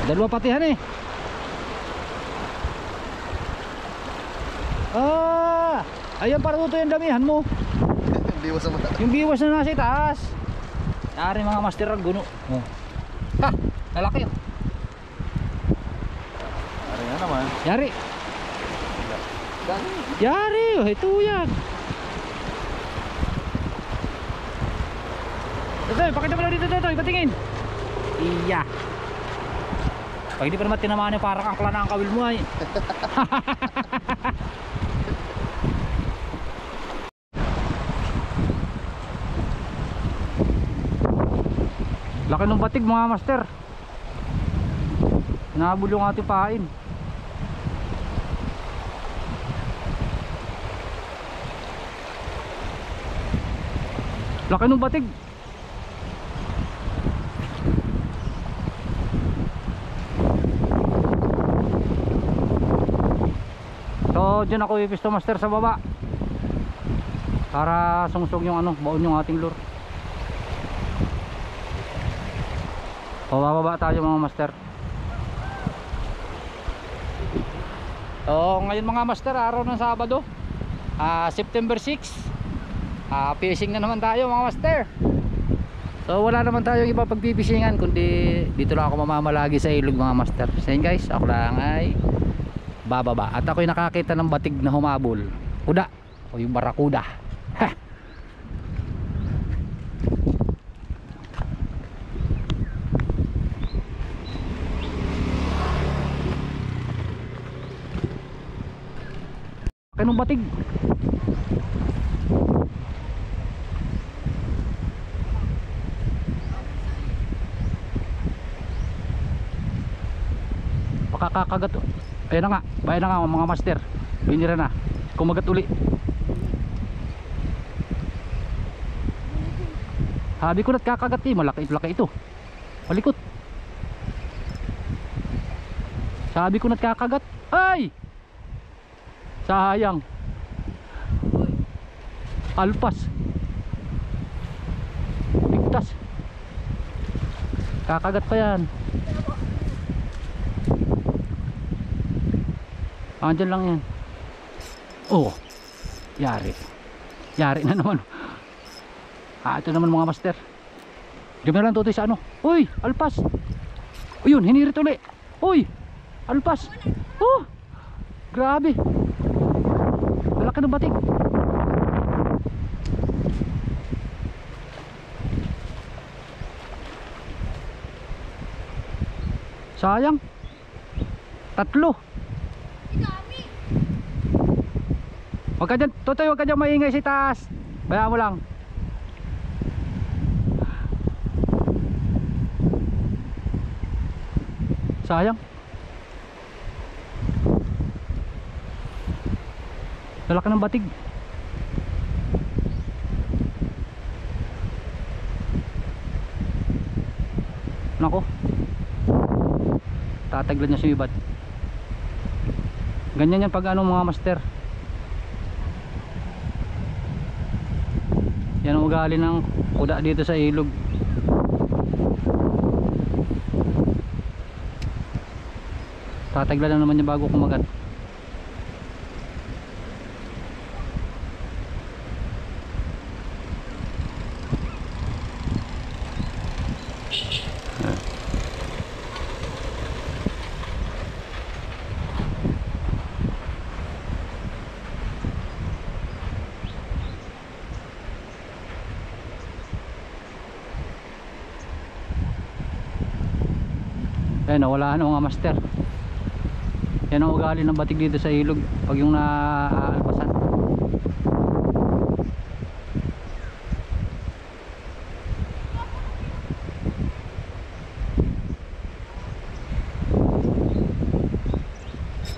Dalawa patihan eh. Ayan para tuto yung damihan mo. Biwas naman. Yung biwas na nasa itaas. Yari mga master guno. Oh. Ha, lalaki. Yari nga naman. Yari. Yari, oh, ito yan. Ito, pakita mo na dito, ito, ipatingin. Iya. Pag hindi pa naman tinamaan yung parang angkla na ang kawil mo ay. Laki ng batig mga master. Nabul yung ating pain. Laki ng batig. So dyan ako ipisto master sa baba para sungsong yung ano, baon yung ating lure. Bababa tayo mga master. So ngayon mga master, araw ng Sabado, September 6, fishing na naman tayo mga master. So wala naman tayong iba pagpipishingan kundi dito lang ako mamamalagi sa ilog mga master. So yun guys, ako lang ay bababa at ako'y nakakita ng batig na humabol. Kuda o yung barakuda. Kanong batig. Pakakagat. Ayan na nga mga master. Binira na. Kumagat uli. Sabi ko kakagat eh. Malaki ito. Palikot. Sabi ko kakagat. Ay! Sayang. Alpas. Bigtas. Kakagat pa yan. Andyan lang yan. Oh, yari. Yari na naman. Ito naman mga master. Dami na lang tutoy sa ano. Uy, alpas. Uyun, hinirit uli. Uy, alpas. Oh, grabe. Laki ng batik. Sayang. Tatlo. Huwag ka dyan, Totoy, huwag ka dyan maingay si taas. Bayaan mo lang. Sayang. Lalaki ng batig. Nako, tataglan niya sumibat. Ganyan yan pag ano mga master. Yan ang ugali ng kuda dito sa ilog. Tataglan na naman niya bago kumagat. Ayan, wala na mga master. Yan ang ugali ng batig dito sa ilog pag yung naaalpasan.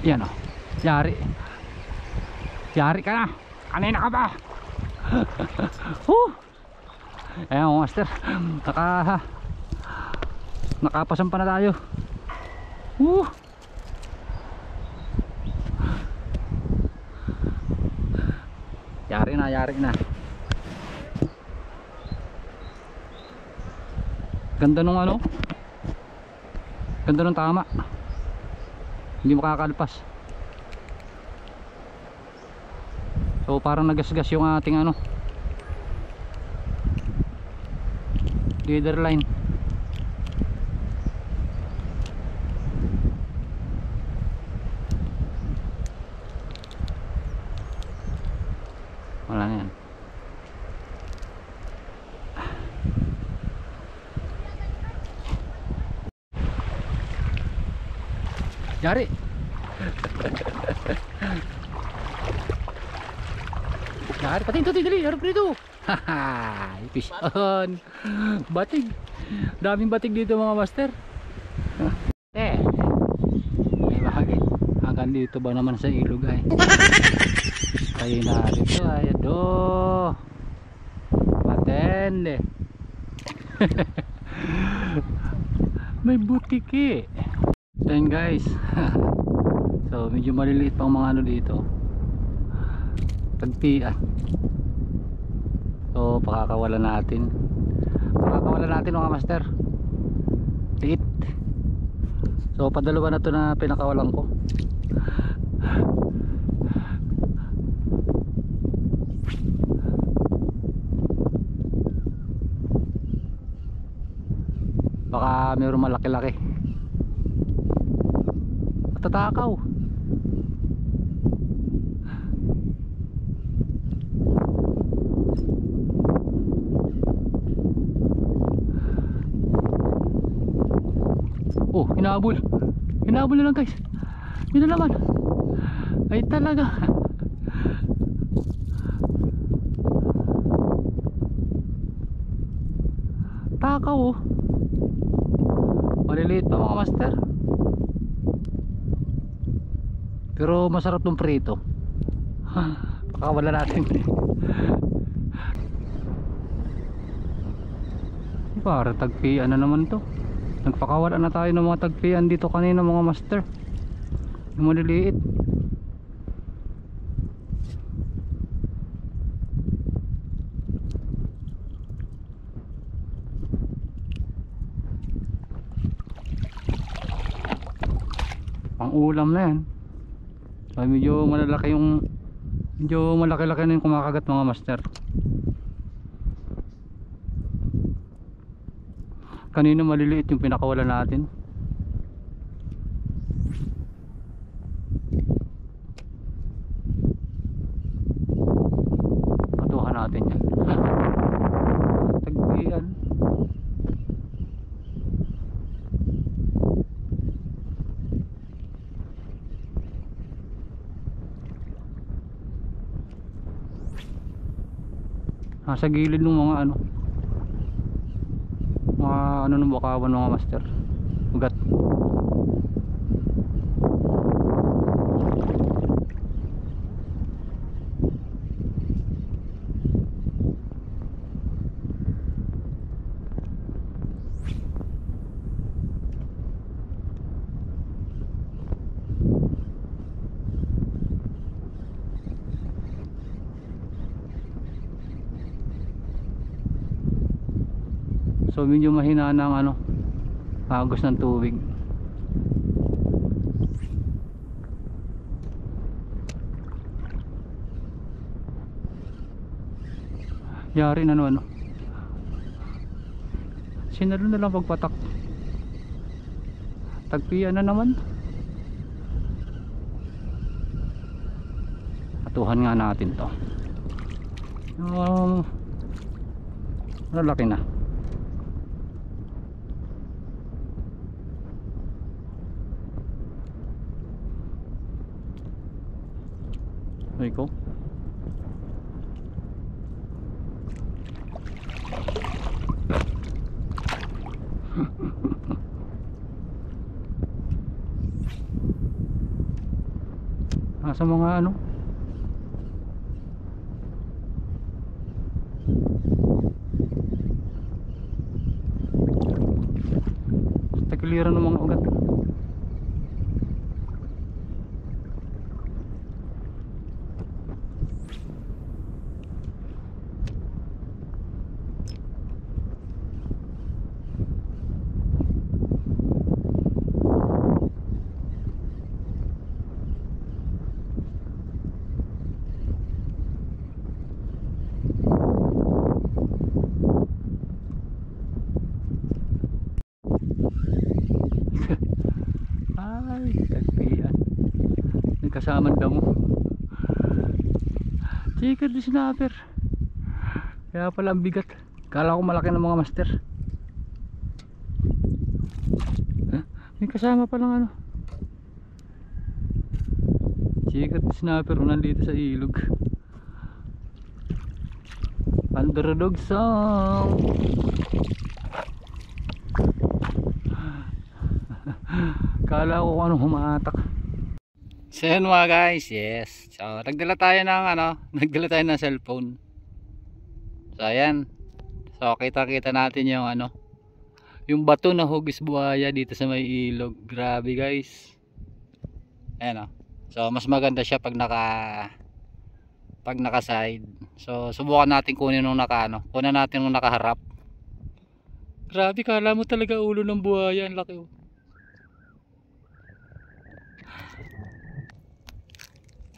Yan o, yari. Yari ka na. Kanina ka pa. Ayan mga master, nakapasan pa na tayo. Yari na. Ganda nung ano, Ganda ng tama. Hindi makakalpas. So parang nagasgas yung ating ano, leader line. Wala na yan. Yari. Yari, pating to, dali, harap dito. Haha, fish on. Batig. Daming batig dito mga master. May bakit? Hanggang dito ba naman sa ilog ay? Tayo na dito ay do. Matende. May butiki. Then guys. So medyo maliliit pang mga ano dito. Tagpian. So pakakawalan natin. Pakakawalan natin mga master. Liit. So padalawa na to na pinakawalan ko. Baka mayroong malaki-laki. Tatakaw. Oh, hinahabol. Hinahabol na lang guys. Yun na naman. Ay talaga. Takaw oh. Maliliit pa mga master. Pero masarap tong prito. Pakawala natin. Para tagpian na naman to. Nagpakawala na tayo ng mga tagpian dito kanina mga master. Yung maliliit. Pang ulam na yan. Ay, medyo malalaki yung, medyo malaki-laki na yung kumakagat mga master. Kanina maliliit yung pinakawala natin. Patuhan natin yan. Tagpian. Nasa gilid ng mga ano, mga ano ng bakawan mga master. Ugat. So medyo mahina na ang ano, agos ng tubig. Yari na ano, sinalo na lang pagpatak. Tagpian na naman. Atuhan nga natin to. Lalaki na. Iko. Nasa mga ano, takiliran ng mga ugat. Ay, tagpian. Nagkasamang damo. Chicken di snapper. Kaya pala ang bigat. Kala ko malaki ng mga master. May kasama palang ano. Chicken di snapper nandito sa ilog. Underdog song. Kala ko kung anong humatak. So yun mga guys, yes. So nagdala tayo ng ano, nagdala tayo ng cellphone. So ayan. So kita-kita natin yung ano, yung bato na hugis buhaya dito sa may ilog. Grabe guys. Ayan o. So mas maganda siya pag naka side. So subukan natin kunin nung kunin natin nung nakaharap. Grabe, kala mo talaga ulo ng buhaya, ang laki oh.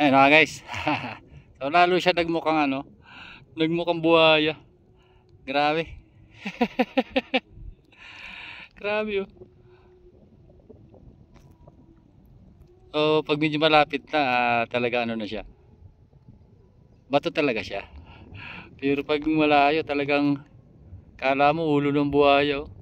Ayan mga guys. So lalo siya nagmukhang ano, nagmukhang buhaya. Grabe. Grabe oh. So pag medyo malapit na talaga ano na siya. Bato talaga siya. Pero pag malayo talagang kala mo ulo ng buhaya oh.